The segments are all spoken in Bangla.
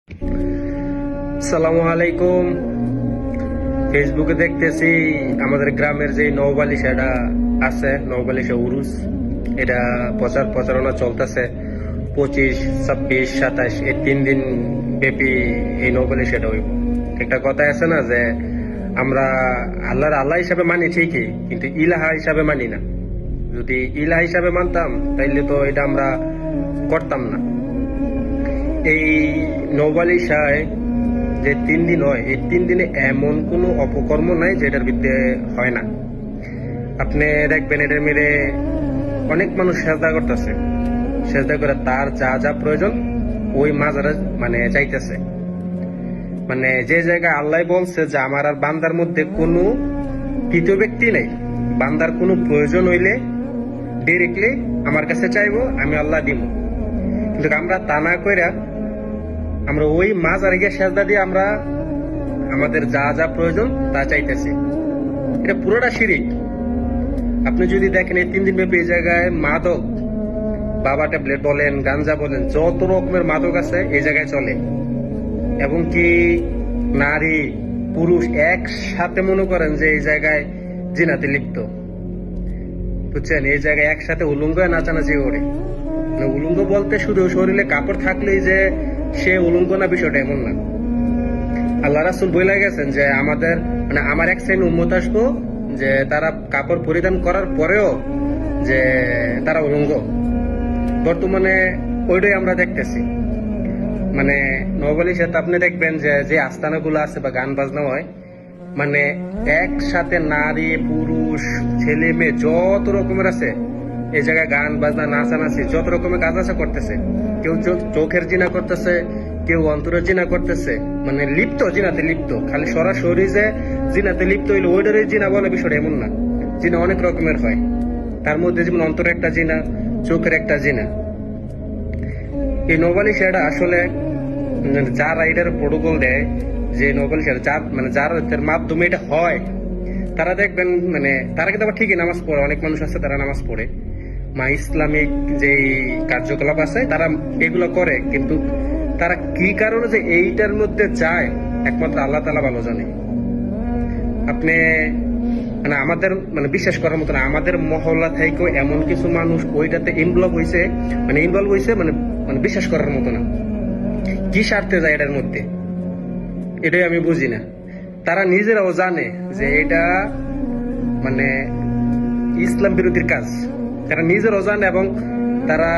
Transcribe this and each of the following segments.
আসসালামু আলাইকুম। ফেসবুকে দেখতেছি আমাদের গ্রামের যে নৌবালিশাটা আছে, নৌবালিশা উরুস, এটা প্রচারণা চলতেছে 25, 26, 27 এই 3 দিন ব্যাপী এই নৌবালিশাটা হইব। একটা কথা আছে না যে আমরা আল্লাহ হিসাবে মানি ঠিকই, কিন্তু ইলাহা হিসাবে মানি না। যদি ইলাহা হিসাবে মানতাম তাইলে তো এটা আমরা করতাম না। এই নৌবালিশায় যে 3 দিন হয়, এই 3 দিনে এমন কোনো অপকর্ম নাই যেটার বিরুদ্ধে হয় না। আপনি দেখবেন এটার মেরে অনেক মানুষ সেজদা করতেছে, সেজদা করে তার যা যা প্রয়োজন ওই মাজারে চাইতেছে। যে জায়গায় আল্লাহ বলছে যে আমার আর বান্দার মধ্যে কোনো তৃতীয় ব্যক্তি নেই, বান্দার কোনো প্রয়োজন হইলে ডিরেক্টলি আমার কাছে চাইবো, আমি আল্লাহ দিব। কিন্তু আমরা তা না কইরা আমরা ওই মাজারে গিয়ে সেজদা দিয়ে আমরা আমাদের যা যা প্রয়োজন তা চাইতেছি। এটা পুরোটা শিরিক। আপনি যদি দেখেন এই 3 দিন ব্যাপী এই জায়গায় মাদক, বাবা ট্যাবলেট বলেন, গাঞ্জা বলেন, যত রকমের মাদক আছে এই জায়গায় চলে। এবং কি নারী পুরুষ একসাথে মনে করেন যে এই জায়গায় জিনাতে লিপ্ত, বুঝছেন? এই জায়গায় একসাথে উলঙ্গ নাচানাচি করে। উলঙ্গ বলতে শুধু শরীরে কাপড় থাকলেই যে সে উলঙ্গ না, বিষয়টা এমন না। আল্লাহ রাসূল বলে গেছেন যে আমার এক শ্রেণী উম্মত আসবো যে তারা কাপড় পরিধান করার পরেও যে তারা উলঙ্গ। বর্তমানে ওইটাই আমরা দেখতেছি। নৌবালিশাতে আপনি দেখবেন যে আস্তানাগুলো আছে বা গান বাজনা হয়, একসাথে নারী পুরুষ ছেলে মেয়ে যত রকমের আছে এই জায়গায় গান বাজনা নাচানাচি যত রকমের কাজ আছে করতেছে। কেউ চোখের জিনা করতেছে, কেউ অন্তরের জিনা করতেছে, লিপ্ত, জিনাতে লিপ্ত। খালি সরাসরি যে জিনাতে লিপ্ত হইলে ওইটারই জিনা বলে, বিষয়টা এমন না। জিনা অনেক রকমের হয়, তার মধ্যে যেমন অন্তরের একটা জিনা, চোখের একটা জিনা। এই নৌবালিশাটা আসলে যারা এটার প্রোটোকল দেয়, যে নৌবালিশাটা যার মাধ্যমে এটা হয়, তারা দেখবেন তারা কিন্তু আবার ঠিকই নামাজ পড়ে। অনেক মানুষ আছে তারা নামাজ পড়ে, ইসলামিক যে কার্যকলাপ আছে তারা এগুলো করে, কিন্তু তারা কি কারণে যে এইটার মধ্যে যায় একমাত্র আল্লাহ তাআলা ভালো জানে। আপনি আমাদের বিশ্বাস করার মতো না, আমাদের মহল্লা থেকেও এমন কিছু মানুষ ওইটাতে ইনভলভ হয়েছে, বিশ্বাস করার মতো না। কি স্বার্থে যায় এটার মধ্যে, এটাই আমি বুঝি না। তারা নিজেরাও জানে যে এটা ইসলাম বিরোধীর কাজ, তারা নিজেরাও জানে এবং তারা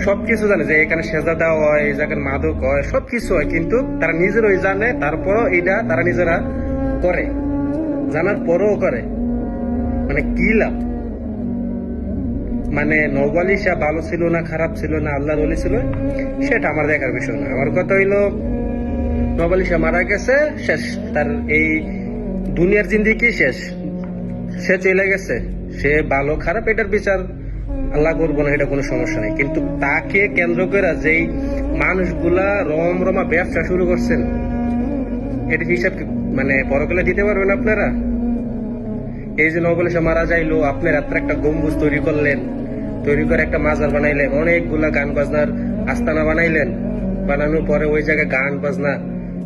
সবকিছু জানে যে এখানে সেজদা দেওয়া হয়, এই জায়গায় মাদক হয়, সবকিছু হয়, কিন্তু তারা নিজেরাই জানে, তারপরও এটা তারা নিজেরা করে, জানার পরও করে। কি লাভ? নৌবালিশা ভালো ছিল না খারাপ ছিল না আল্লাহর ওলি ছিল সেটা আমার দেখার বিষয় না। আমার কথা হইলো নৌবালিশা মারা গেছে, শেষ, তার এই দুনিয়ার জিন্দেগি শেষ, সে চলে গেছে। সে ভালো খারাপ এটার বিচার আল্লাহ করবো না, এটা কোনো সমস্যা নেই। কিন্তু তাকে কেন্দ্র করে যেই মানুষগুলা রমরমা ব্যবসা শুরু করছেন, এটার হিসাব পরকালে দিতে পারবেন আপনারা? এই যে নৌবালিশা মারা যাইলো, আপনার একটা গম্বুজ তৈরি করলেন, তৈরি করে একটা মাজার বানাইলেন, অনেকগুলা গান বাজনার আস্তানা বানাইলেন, বানানোর পরে ওই জায়গায় গান বাজনা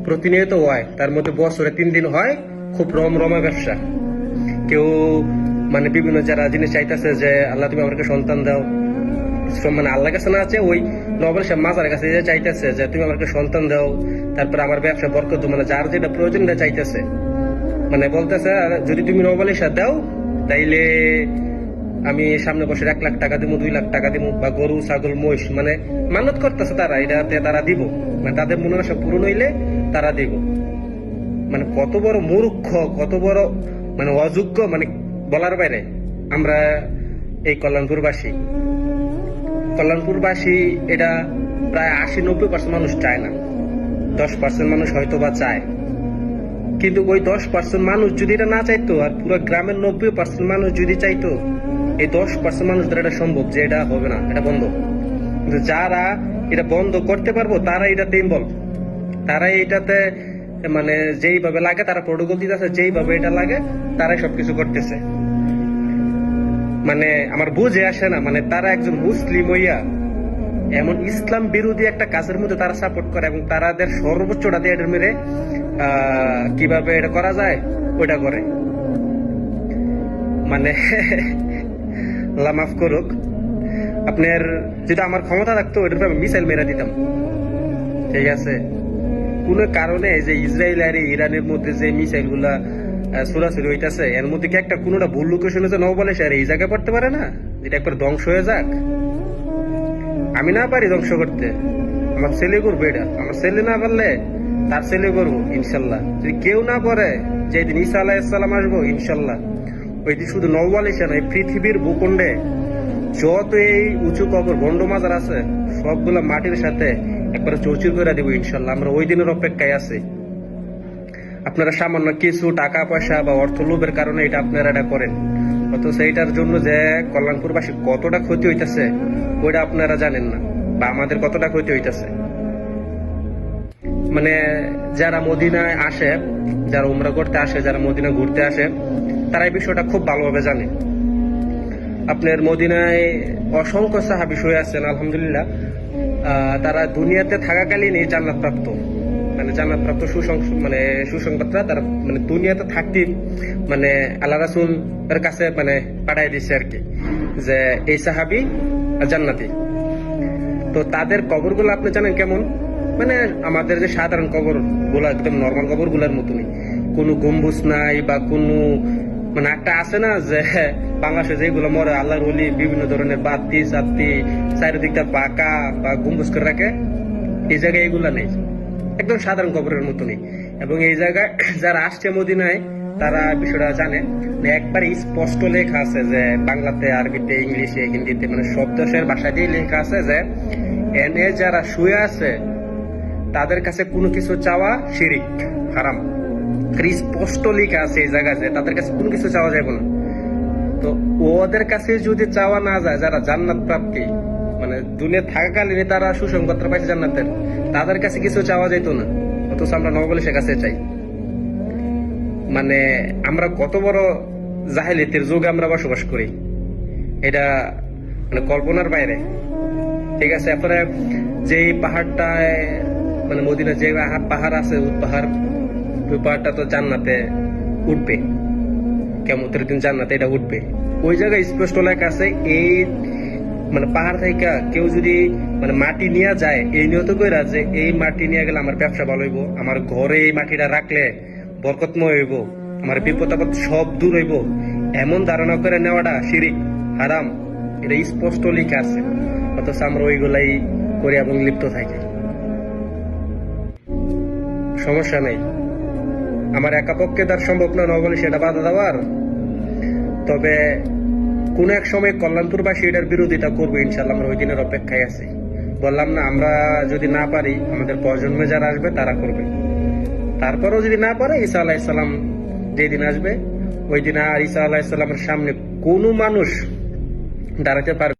প্রতিনিয়ত হয়, তার মধ্যে বছরে 3 দিন হয়, খুব রমরমা ব্যবসা। কেউ বিভিন্ন যারা জিনিস চাইতেছে যে আল্লাহ তুমি আমাকে সন্তান দাও, আল্লাহর কাছে না আছে, ওই নৌবালিশা মাজারের কাছে যে চাইতেছে যে তুমি আমাকে সন্তান দাও, তারপরে আমার ব্যবসা বরকত, যার যেটা প্রয়োজন এটা চাইতেছে। বলতেছে যদি তুমি নৌবালিশা দাও তাইলে আমি সামনে বসে 1 লাখ টাকা দিব, 2 লাখ টাকা দিব, বা গরু ছাগল মহিষ, মানত করতেছে তারা, এটাতে তারা দিব, তাদের মনের আশা পূরণ হইলে তারা দিব। কত বড় মূর্খ, কত বড় অযোগ্য, বলার বাইরে। আমরা এই কল্যাণপুরবাসী এটা প্রায় 80-90% মানুষ চায় না, 10% মানুষ হয়তো বা চায়। কিন্তু ওই 10% মানুষ যদি এটা না চাইতো, আর পুরো গ্রামের 90% মানুষ যদি চাইতো, এই 10% মানুষদের এটা সম্ভব যে এটা হবে না, এটা বন্ধ। কিন্তু যারা এটা বন্ধ করতে পারবো তারা এটাতে ইনভলভ, তারা এটাতে যেইভাবে লাগে তারা প্রোটোকল দিতেছে, যেইভাবে এটা লাগে তারাই সবকিছু করতেছে। আমার বুঝে আসে না, তারা একজন মুসলিম হইয়া এমন ইসলাম বিরোধী একটা কাজের মধ্যে তারা সাপোর্ট করে এবং তারাদের সর্বোচ্চটা দিয়ে এটা মেরে কিভাবে এটা করা যায় ওইটা করে। মানে আল্লাহ মাফ করুক, আপনার যদি আমার ক্ষমতা থাকতো ওইটার আমি মিসাইল মেরে দিতাম। ঠিক আছে, কোন কারণে যে ইসরায়েল আর ইরানের মধ্যে যে মিসাইল গুলা ছুড়াছুড়ি হইতাছে, এর মধ্যে কি একটা কোনটা ভুল লোকেশনে যে নবলে সে এই জায়গায় পড়তে পারে না, যেটা একবার ধ্বংস হয়ে যাক? আমি না পারি ধ্বংস করতে, আমার ছেলে করবো এটা। আমার ছেলে না পারলে তার ছেলে করবো ইনশাল্লাহ। যদি কেউ না পারে, যেদিন ঈসা আলাইহিসসালাম আসবো ইনশাল্লাহ, ওই দিন শুধু নওয়ালিশা নয়, পৃথিবীর ভূখণ্ডে যত এই উঁচু কবর গন্ড মাজার আছে সবগুলা মাটির সাথে একবারে চৌচির করে দিব ইনশাল্লাহ। আমরা ওই দিনের অপেক্ষায় আছি। আপনারা সামান্য কিছু টাকা পয়সা বা অর্থ লোভের কারণে এটা আপনারা এটা করেন, অথচ এইটার জন্য যে কল্যাণপুরবাসী কতটা ক্ষতি হইতেছে ওইটা আপনারা জানেন না, বা আমাদের কতটা ক্ষতি হইতেছে। মানে যারা মদিনায় আসে, যারা উমরা করতে আসে, যারা মদিনা ঘুরতে আসে, তারা এই বিষয়টা খুব ভালোভাবে জানে। আপনার মদিনায় অসংখ্য সাহাবী শুয়ে আছেন আলহামদুলিল্লাহ, তারা দুনিয়াতে থাকাকালীন এই জান্নাত প্রাপ্ত, মানে জান্নাত প্রাপ্ত সুসংবাদটা তারা মানে দুনিয়াতে থাকতে মানে আল্লাহ রাসূল এর কাছে মানে পাঠাই দিচ্ছে আর কি, যে এই সাহাবী জান্নাতি। তো তাদের কবরগুলো আপনি জানেন কেমন? মানে আমাদের যে সাধারণ কবর গুলা একদম নর্মাল কবর গুলার মতনই, কোনো গম্বুজ নাই বা কোনো মানে একটা আছে না যে বাংলাদেশে যেগুলো মরে আল্লাহর ওলি বিভিন্ন ধরনের বাতি চাতি চারিদিকটা পাকা বা গম্বুজ করে রাখে, এই জায়গায় এগুলা নেই, একদম সাধারণ কবরের মতনই। এবং এই জায়গায় যারা আসছে মদিনায় তারা বিষয়টা জানে, একবার স্পষ্ট লেখা আছে যে বাংলাতে, আরবিতে, ইংলিশে, হিন্দিতে, মানে সব দেশের ভাষা দিয়ে লেখা আছে যে এনে যারা শুয়ে আছে তাদের কাছে কোনো কিছু চাওয়া শিরিক, হারাম। স্পষ্ট লেখা আছে এই জায়গায় যে তাদের কাছে কোনো কিছু চাওয়া যাবে না। তো ওদের কাছে যদি চাওয়া না যায়, যারা জান্নাত প্রাপ্তি মানে দুনিয়া থাকাকালীন তারা সুসংবাদটা পাইছে জান্নাতের, তাদের কাছে কিছু চাওয়া যাইতো না, অথচ আমরা নবলের কাছে চাই। মানে আমরা কত বড় জাহেলিয়াতের যুগে আমরা বসবাস করি, এটা মানে কল্পনার বাইরে। ঠিক আছে, এরপরে যে পাহাড়টায় মানে মদিনা যে পাহাড় আছে, ওই পাহাড়টা তো জান্নাতে উঠবে, কিয়ামতের দিন জান্নাতে এটা উঠবে। ওই জায়গায় স্পষ্ট লেখা আছে এই মানে পাহাড় থেকে কেউ যদি মানে মাটি নিয়ে যায় এই নিয়ত কইরা যে এই মাটি নিয়ে গেলে আমার ব্যবসা ভালো হইব, আমার ঘরে এই মাটিটা রাখলে বরকতময় হইব, আমার বিপদ আপদ সব দূর হইব, এমন ধারণা করে নেওয়াটা শিরিক, হারাম। এটা স্পষ্ট লেখা আছে, অথচ আমরা ওইগুলাই করি এবং লিপ্ত থাকি। সমস্যা নেই, আমার একা পক্ষে তার সম্ভব না বলে সেটা বাধা দেওয়ার, তবে কোন এক সময় কল্যাণপুরবাসী এটার বিরোধিতা করবো ইনশাল্লাহ। আমরা ওই দিনের অপেক্ষায় আছি। বললাম না, আমরা যদি না পারি আমাদের প্রজন্মে যারা আসবে তারা করবে। তারপরেও যদি না পারে, ঈসা আলাইহিসসালাম যেদিন আসবে ওই দিন আর ঈসা আলাইহিসসালামের সামনে কোনো মানুষ দাঁড়াতে পারবে